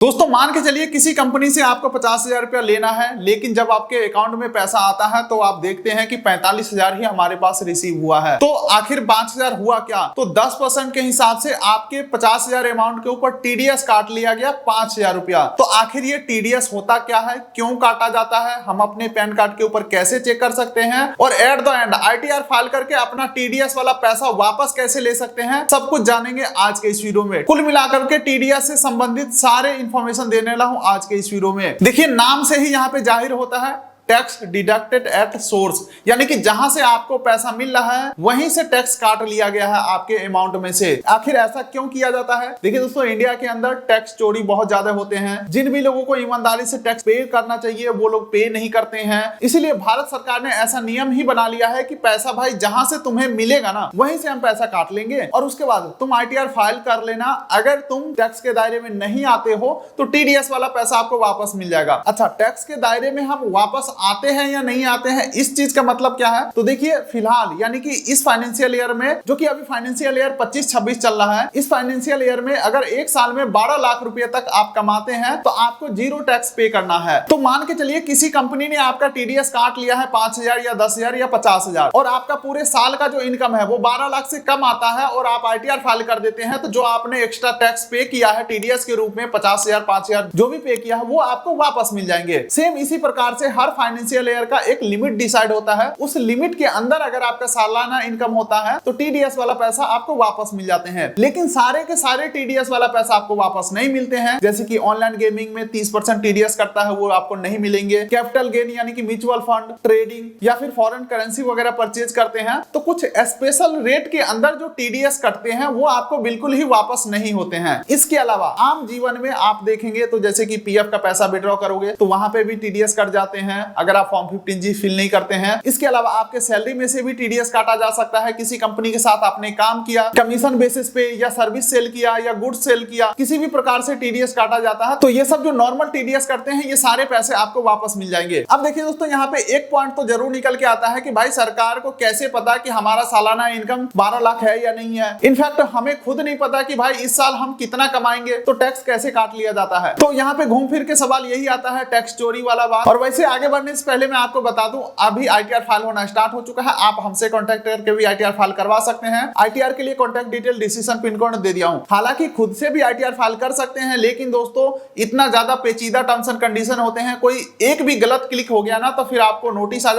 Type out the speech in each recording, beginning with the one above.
दोस्तों मान के चलिए किसी कंपनी से आपको 50,000 रुपया लेना है, लेकिन जब आपके अकाउंट में पैसा आता है तो आप देखते हैं कि 45,000 ही हमारे पास रिसीव हुआ है। तो आखिर 5,000 हुआ क्या? तो 10% के हिसाब से आपके 50,000 अमाउंट के ऊपर टीडीएस काट लिया गया 5,000 रुपया। तो आखिर ये टीडीएस होता क्या है, क्यों काटा जाता है, हम अपने पैन कार्ड के ऊपर कैसे चेक कर सकते हैं और at the end ITR file करके अपना टीडीएस वाला पैसा वापस कैसे ले सकते हैं, सब कुछ जानेंगे आज के इस वीडियो में। कुल मिलाकर के टीडीएस से संबंधित सारे इंफॉर्मेशन देने वाला हूं आज के इस वीडियो में। देखिए नाम से ही यहां पे जाहिर होता है टैक्स डिडक्टेड एट सोर्स, यानी कि जहां से आपको पैसा मिल रहा है वहीं से टैक्स काट लिया गया है आपके अमाउंट में से। आखिर ऐसा क्यों किया जाता है? देखिए दोस्तों, इंडिया के अंदर टैक्स चोरी बहुत ज्यादा होते हैं। जिन भी लोगों को ईमानदारी से टैक्स पे करना चाहिए वो लोग पे नहीं करते हैं। इसीलिए भारत सरकार ने ऐसा नियम ही बना लिया है कि पैसा भाई जहां से तुम्हें मिलेगा ना वहीं से हम पैसा काट लेंगे और उसके बाद तुम आईटीआर फाइल कर लेना। अगर तुम टैक्स के दायरे में नहीं आते हो तो टीडीएस वाला पैसा आपको वापस मिल जाएगा। अच्छा, टैक्स के दायरे में हम वापस आते हैं या नहीं आते हैं, इस चीज का मतलब क्या है? तो देखिए फिलहाल यानी कि इस फाइनेंशियल ईयर में, जो कि अभी फाइनेंशियल ईयर 25-26 चल रहा है, इस फाइनेंशियल ईयर में अगर एक साल में 12 लाख रुपए तक आप कमाते हैं तो आपको जीरो टैक्स पे करना है। तो मान के चलिए किसी कंपनी ने आपका टीडीएस काट लिया है 5,000 या 10,000 या 50,000 और आपका पूरे साल का जो इनकम है वो 12 लाख से कम आता है और आप आईटीआर फाइल कर देते हैं, तो जो आपने एक्स्ट्रा टैक्स पे किया है टीडीएस के रूप में 50,000 5,000 जो भी पे किया है वो आपको वापस मिल जाएंगे। सेम इसी प्रकार से हर फाइनेंशियल ईयर का एक लिमिट डिसाइड होता है, उस लिमिट के अंदर अगर आपका सालाना इनकम होता है तो टीडीएस वाला पैसा आपको वापस मिल जाते हैं। लेकिन सारे के सारे टीडीएस वाला पैसा आपको वापस नहीं मिलते हैं। जैसे कि ऑनलाइन गेमिंग में 30% टीडीएस करता है वो आपको नहीं मिलेंगे। कैपिटल गेन यानी कि म्यूचुअल फंड, ट्रेडिंग या फिर फॉरेन करेंसी वगैरह परचेज करते हैं तो कुछ स्पेशल रेट के अंदर जो टीडीएस कटते हैं वो आपको बिल्कुल ही वापस नहीं होते हैं। इसके अलावा आम जीवन में आप देखेंगे तो जैसे कि पीएफ का पैसा विड्रॉ करोगे तो वहां पे भी टीडीएस कट जाते हैं अगर आप फॉर्म 15G फिल नहीं करते हैं। इसके अलावा आपके सैलरी में से भी टीडीएस काटा जा सकता है। किसी कंपनी के साथ आपने काम किया, कमीशन बेसिस पे या सर्विस सेल किया या गुड्स सेल किया, किसी भी प्रकार से टीडीएस काटा जाता है। तो ये सब जो नॉर्मल टीडीएस करते हैं ये सारे पैसे आपको वापस मिल जाएंगे। अब देखिए दोस्तों, यहाँ पे एक पॉइंट तो जरूर निकल के आता है कि भाई सरकार को कैसे पता कि हमारा सालाना इनकम 12 लाख है या नहीं है। इनफैक्ट हमें खुद नहीं पता कि भाई इस साल हम कितना कमाएंगे, तो टैक्स कैसे काट लिया जाता है। तो यहाँ पे घूम फिर के सवाल यही आता है टैक्स चोरी वाला बात। और वैसे आगे बढ़ने से पहले मैं आपको बता दूं, अभी आईटीआर फाइल होना स्टार्ट हो चुका है। आप हमसे कांटेक्ट करके भी आईटीआर फाइल करवा सकते हैं। आईटीआर के लिए कांटेक्ट डिटेल डिसीजन पिन कोड दे दिया हूं। हालांकि खुद से भी आईटीआर फाइल कर सकते हैं, लेकिन दोस्तों इतना ज्यादा पेचीदा टर्म्स एंड कंडीशन होते हैं, कोई एक भी गलत क्लिक हो गया ना तो फिर आपको नोटिस आ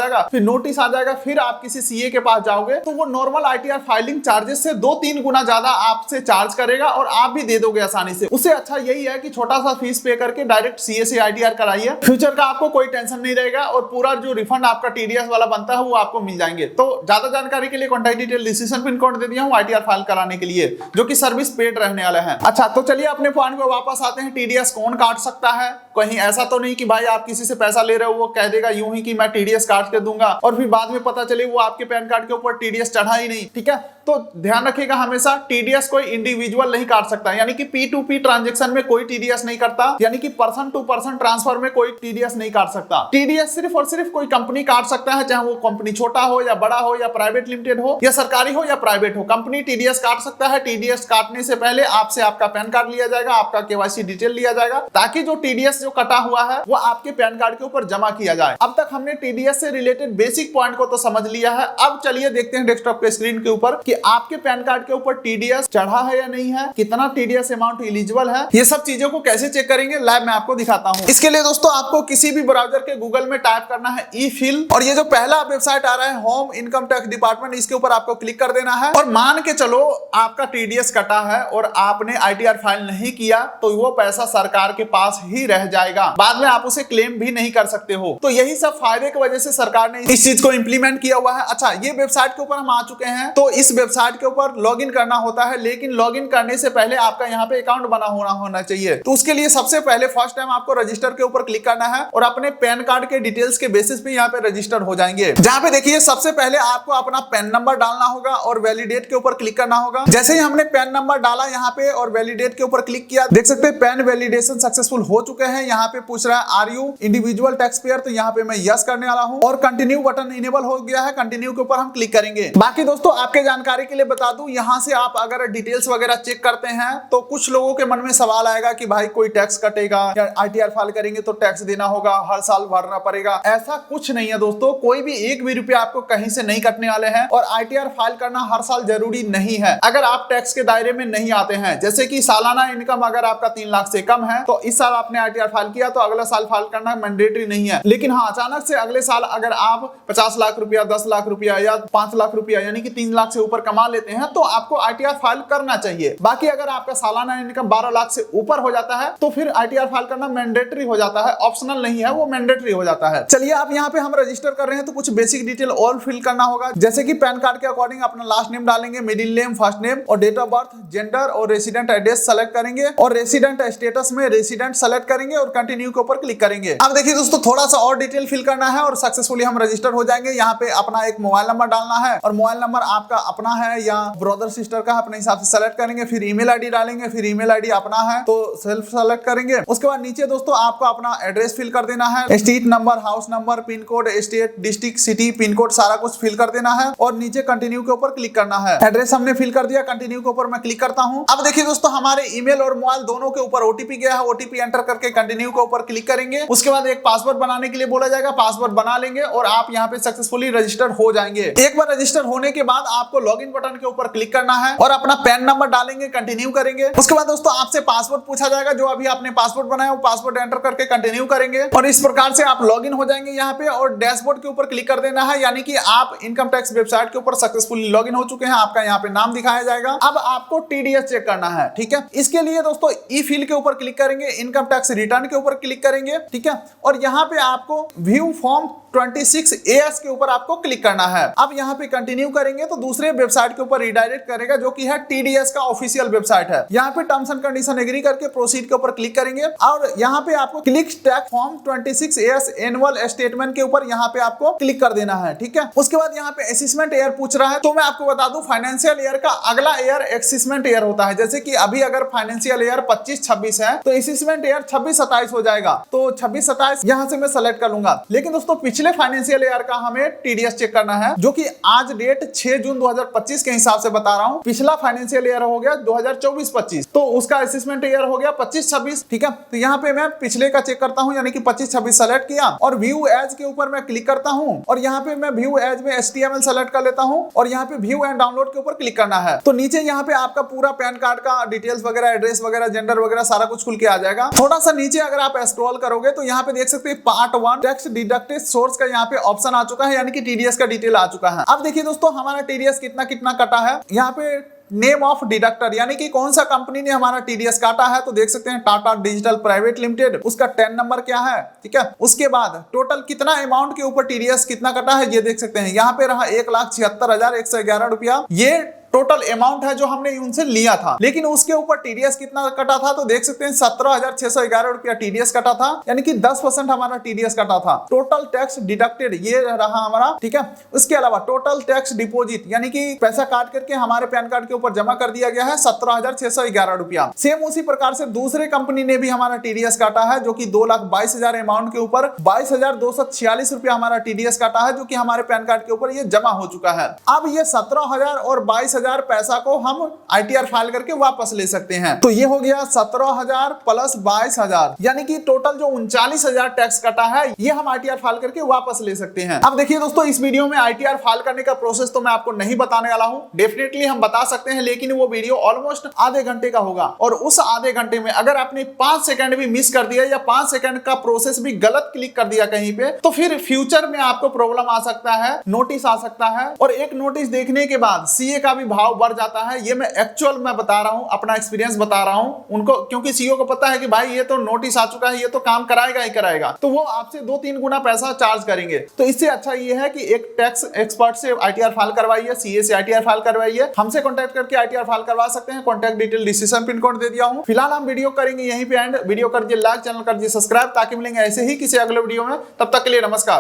जाएगा, फिर आप किसी सीए के पास जाओगे तो वो नॉर्मल आईटीआर फाइलिंग चार्जेस से 2-3 गुना ज्यादा आपसे चार्ज करेगा और आप भी दे दोगे आसानी से। उससे अच्छा यही है कि छोटा सा फीस पे करके डायरेक्ट सीए से आईटीआर कराइए। फ्यूचर का आपको कोई टेंशन नहीं रहेगा और पूरा जो रिफंड आपका टीडीएस वाला बनता है वो आपको मिल जाएंगे। तो ज्यादा जानकारी के लिए कॉन्टैक्ट डिटेल डिसीजन पिन कोड दे दिया हूं आईटीआर फाइल कराने के लिए, जो कि सर्विस पेड रहने वाला है। अच्छा, तो चलिए अपने पॉइंट पे वापस आते हैं। टीडीएस कौन काट सकता है? कहीं ऐसा तो नहीं कि भाई आप किसी से पैसा ले रहे हो वो कह देगा यूं ही कि मैं टीडीएस काट के दूंगा और फिर बाद में पता चले वो आपके पैन कार्ड के ऊपर टीडीएस चढ़ा ही नहीं। ठीक है, तो ध्यान रखिएगा हमेशा टीडीएस कोई इंडिविजुअल नहीं काट सकता, यानी कि P2P ट्रांजैक्शन में कोई टीडीएस नहीं करता, यानी कि पर्सन टू पर्सन ट्रांसफर में कोई टीडीएस नहीं काट सकता। टीडीएस सिर्फ और सिर्फ कोई कंपनी काट सकता है, चाहे वो कंपनी छोटा हो या बड़ा हो या प्राइवेट लिमिटेड हो या सरकारी हो या प्राइवेट हो, कंपनी टीडीएस काट सकता है। टीडीएस काटने से पहले आपसे आपका पैन कार्ड लिया जाएगा, आपका केवाईसी डिटेल लिया जाएगा, ताकि जो टीडीएस जो कटा हुआ है वो आपके पैन कार्ड के ऊपर जमा किया जाए। अब तक हमने टीडीएस से रिलेटेड बेसिक पॉइंट को तो समझ लिया है। अब चलिए देखते हैं डेस्कटॉप के स्क्रीन के ऊपर कि आपके पैन कार्ड के ऊपर टीडीएस चढ़ा है या नहीं है, कितना टीडीएस अमाउंट एलिजिबल है, ये सब चीजों को कैसे चेक करेंगे लाइव मैं आपको दिखाता हूं। इसके लिए दोस्तों आपको किसी भी ब्राउजर के गूगल में टाइप करना है ई-फिल और ये जो पहला वेबसाइट आ रहा है होम इनकम टैक्स डिपार्टमेंट, इसके ऊपर आपको क्लिक कर देना है। और मान के चलो आपका टीडीएस कटा है और आपने आईटीआर फाइल नहीं किया तो वो पैसा सरकार के पास ही रह जाएगा, बाद में आप उसे क्लेम भी नहीं कर सकते हो। तो यही सब फायदे की वजह से सरकार ने इस चीज को इंप्लीमेंट किया हुआ है। अच्छा, ये वेबसाइट के ऊपर हम आ चुके हैं। तो इस वेबसाइट के ऊपर लॉगिन करना होता है, लेकिन लॉगिन करने से पहले आपका यहाँ पे अकाउंट बना होना चाहिए। तो उसके लिए सबसे पहले फर्स्ट टाइम आपको रजिस्टर के ऊपर क्लिक करना है और अपने पैन कार्ड के डिटेल्स के बेसिस पे यहाँ पे रजिस्टर हो जाएंगे। जहाँ पे देखिए सबसे पहले आपको अपना पैन नंबर डालना होगा और वैलिडेट के ऊपर क्लिक करना होगा। जैसे ही हमने पैन नंबर डाला यहाँ पे और वैलिडेट के ऊपर क्लिक किया, देख सकते हैं पैन वैलिडेशन सक्सेसफुल हो चुके हैं। यहाँ पे पूछ रहा है are you individual tax payer, तो यहाँ पे मैं यस करने वाला हूँ और कंटिन्यू बटन इनेबल हो गया है। कंटिन्यू के ऊपर हम क्लिक करेंगे। बाकी दोस्तों आपके जानकारी जानकारी के लिए बता दूं, यहाँ से आप अगर डिटेल्स वगैरह चेक करते हैं तो कुछ लोगों के मन में सवाल आएगा कि भाई कोई टैक्स कटेगा या आईटीआर फाइल करेंगे तो टैक्स देना होगा, हर साल भरना पड़ेगा। ऐसा कुछ नहीं है दोस्तों, कोई भी एक भी रुपया आपको कहीं से नहीं कटने वाले हैं और आईटीआर फाइल करना हर साल जरूरी नहीं है। अगर आप टैक्स के दायरे में नहीं आते हैं, जैसे कि सालाना इनकम अगर आपका 3 लाख से कम है तो इस साल आपने आईटीआर फाइल किया तो अगला साल फाइल करना मैंडेटरी नहीं है। लेकिन हाँ, अचानक से अगले साल अगर आप 50 लाख रुपया, 10 लाख रुपया या 5 लाख रुपया यानी कि 3 लाख से ऊपर कमा लेते हैं तो आपको आईटीआर फाइल करना चाहिए। बाकी अगर आपका सालाना इनकम 12 लाख से ऊपर हो जाता है तो फिर आईटीआर फाइल करना मैंडेटरी हो जाता है, ऑप्शनल नहीं है, वो मैंडेटरी हो जाता है। चलिए, आप यहाँ पे हम रजिस्टर कर रहे हैं तो कुछ बेसिक डिटेल और फिल करना होगा, जैसे कि पैन कार्ड के अकॉर्डिंग अपना लास्ट नेम डालेंगे, मिडिल नेम, फर्स्ट नेम और डेट ऑफ बर्थ, जेंडर और रेसिडेंट एड्रेस सेलेक्ट करेंगे और रेसिडेंट स्टेटस में रेसिडेंट सेलेक्ट करेंगे और कंटिन्यू के ऊपर क्लिक करेंगे। अब देखिए दोस्तों, थोड़ा सा और डिटेल फिल करना है और सक्सेसफुली हम रजिस्टर हो जाएंगे। यहाँ पे अपना एक मोबाइल नंबर डालना है और मोबाइल नंबर आपका अपना है या ब्रदर सिस्टर का अपने हिसाब से सेलेक्ट करेंगे। फिर ईमेल आईडी डालेंगे, फिर ईमेल आईडी अपना है तो सेल्फ सेलेक्ट करेंगे। उसके बाद नीचे दोस्तों आपको अपना एड्रेस फिल कर देना है, street number, house number, pin code, state, district, city, pin code सारा कुछ फिल कर देना है और नीचे कंटिन्यू के ऊपर क्लिक करना है। एड्रेस हमने फिल कर दिया, कंटिन्यू के ऊपर मैं क्लिक करता हूं। अब देखिए दोस्तों, हमारे ईमेल और मोबाइल दोनों के ऊपर ओटीपी गया है, ओटीपी एंटर करके कंटिन्यू के ऊपर क्लिक करेंगे। उसके बाद एक पासवर्ड बनाने के लिए बोला जाएगा, पासवर्ड बना लेंगे और आप यहाँ पे सक्सेसफुली रजिस्टर हो जाएंगे। एक बार रजिस्टर होने के बाद आपको लॉगिन बटन के ऊपर क्लिक करना है और अपना पैन नंबर डालेंगे, कंटिन्यू करेंगे। उसके बाद दोस्तों आपसे पासवर्ड पूछा जाएगा, जो अभी आपने पासवर्ड बनाया वो पासवर्ड एंटर करके कंटिन्यू करेंगे और इस प्रकार से आप लॉगिन हो जाएंगे यहाँ पे और डैशबोर्ड के ऊपर क्लिक कर देना है, यानी कि आप इनकम टैक्स वेबसाइट के ऊपर सक्सेसफुली लॉगिन हो चुके हैं। आपका यहाँ पे नाम दिखाया जाएगा। अब आपको टीडीएस चेक करना है, ठीक है। इसके लिए दोस्तों ई फिल के ऊपर क्लिक करेंगे, इनकम टैक्स रिटर्न के ऊपर क्लिक करेंगे, ठीक है। और यहाँ पे आपको व्यू फॉर्म 26AS के ऊपर आपको क्लिक करना है। अब यहाँ पे कंटिन्यू करेंगे तो दूसरे वेबसाइट के ऊपर रिडायरेक्ट करेगा, जो कि है टीडीएस का ऑफिशियल वेबसाइट है। यहाँ पे टर्म्स एंड कंडीशन एग्री करके प्रोसीड के ऊपर क्लिक करेंगे और यहाँ पे आपको click tax form 26AS annual statement के ऊपर यहाँ पे आपको क्लिक कर देना है, ठीक है। उसके बाद यहाँ पे असेसमेंट ईयर पूछ रहा है, तो मैं आपको बता दूं फाइनेंशियल ईयर का अगला ईयर असेसमेंट ईयर होता है। जैसे कि अभी अगर फाइनेंशियल ईयर 25-26 है तो असेसमेंट ईयर 26-27 हो जाएगा, तो 26-27 यहाँ से मैं सेलेक्ट कर लूंगा। लेकिन दोस्तों पिछले फाइनेंशियल ईयर का हमें टीडीएस चेक करना है, जो कि आज डेट 6 जून 2025 के हिसाब से बता रहा हूँ। पिछला फाइनेंशियल ईयर हो गया 2024-25, तो उसका असेसमेंट ईयर हो गया 25-26, ठीक है। तो यहाँ पे मैं पिछले का चेक करता हूँ, यानी कि 25-26 सेलेक्ट किया और व्यू एज के ऊपर मैं क्लिक करता हूँ और यहाँ पे मैं व्यू एज में HTML सेलेक्ट कर लेता हूँ और यहाँ पे व्यू एंड डाउनलोड के ऊपर क्लिक करना है। तो नीचे यहाँ पे आपका पूरा पैन कार्ड का डिटेल्स वगैरह, एड्रेस वगैरह, जेंडर वगैरह सारा कुछ खुल के आ जाएगा। थोड़ा सा नीचे अगर आप स्क्रॉल करोगे तो यहाँ पे देख सकते हैं पार्ट 1 टैक्स डिडक्टेड सोर्स का यहाँ पे ऑप्शन आ चुका है, यानी कि टीडीएस का डिटेल आ चुका है। अब देखिए दोस्तों हमारा टीडीएस कितना कितना कटा है। यहाँ पे नेम ऑफ डिडक्टर, यानी कि कौन सा कंपनी ने हमारा टीडीएस काटा है, तो देख सकते हैं टाटा डिजिटल प्राइवेट लिमिटेड, उसका 10 नंबर क्या है, ठीक है। उसके बाद टोटल कितना अमाउंट के ऊपर टीडीएस कितना कटा है ये देख सकते हैं। यहाँ पे रहा 1,76,111 रुपया, ये टोटल अमाउंट है जो हमने उनसे लिया था। लेकिन उसके ऊपर टीडीएस कितना कटा था, तो देख सकते हैं 17,611 रुपया टीडीएस कटा था, यानी कि 10% हमारा टीडीएस कटा था। टोटल टैक्स डिडक्टेड ये रहा हमारा, ठीक है। उसके अलावा टोटल टैक्स डिपोजिट, यानी कि पैसा काट करके हमारे पैन कार्ड के ऊपर जमा कर दिया गया है 17,611 रुपया। सेम उसी प्रकार से दूसरे कंपनी ने भी हमारा टीडीएस काटा है, जो कि 2,22,000 अमाउंट के ऊपर 22,246 रुपया हमारा टीडीएस काटा है, जो कि हमारे पैन कार्ड के ऊपर ये जमा हो चुका है। अब ये 17,000 और 22,000 पैसा को हम आईटीआर फाइल करके वापस ले सकते हैं। तो ये हो गया 17,000 प्लस 22,000, यानी कि टोटल जो 39,000 टैक्स कटा है ये हम आईटीआर फाइल करके वापस ले सकते हैं। अब देखिए दोस्तों, इस वीडियो में आईटीआर फाइल करने का प्रोसेस तो मैं आपको नहीं बताने वाला हूं। डेफिनेटली हम बता सकते हैं, लेकिन वो वीडियो ऑलमोस्ट आधे घंटे का होगा और उस आधे घंटे में अगर आपने 5 सेकंड भी मिस कर दिया या 5 सेकंड का प्रोसेस भी गलत क्लिक कर दिया कहीं पे, तो फिर फ्यूचर में आपको प्रॉब्लम आ सकता है, नोटिस आ सकता है। और एक नोटिस देखने के बाद सीए का भी भाव बढ़ जाता है। ये मैं एक्चुअल में बता रहा हूं, अपना एक्सपीरियंस बता रहा हूं उनको, क्योंकि सीईओ को पता है कि भाई ये तो नोटिस आ चुका है, ये तो काम कराएगा ही कराएगा, तो वो आपसे 2-3 गुना पैसा चार्ज करेंगे। तो इससे अच्छा ये है कि एक टैक्स एक्सपर्ट से आईटीआर फाइल करवाइए, सीए से आईटीआर फाइल करवाइए। हमसे कॉन्टैक्ट करके आईटीआर फाइल करवा सकते हैं। Contact detail description pin code दे दिया हूं। फिलहाल हम वीडियो करेंगे यहीं पे एंड। वीडियो कर दिए लाइक, चैनल कर दिए सब्सक्राइब, ताकि मिलेंगे ऐसे ही किसी अगले वीडियो में। तब तक के लिए नमस्कार।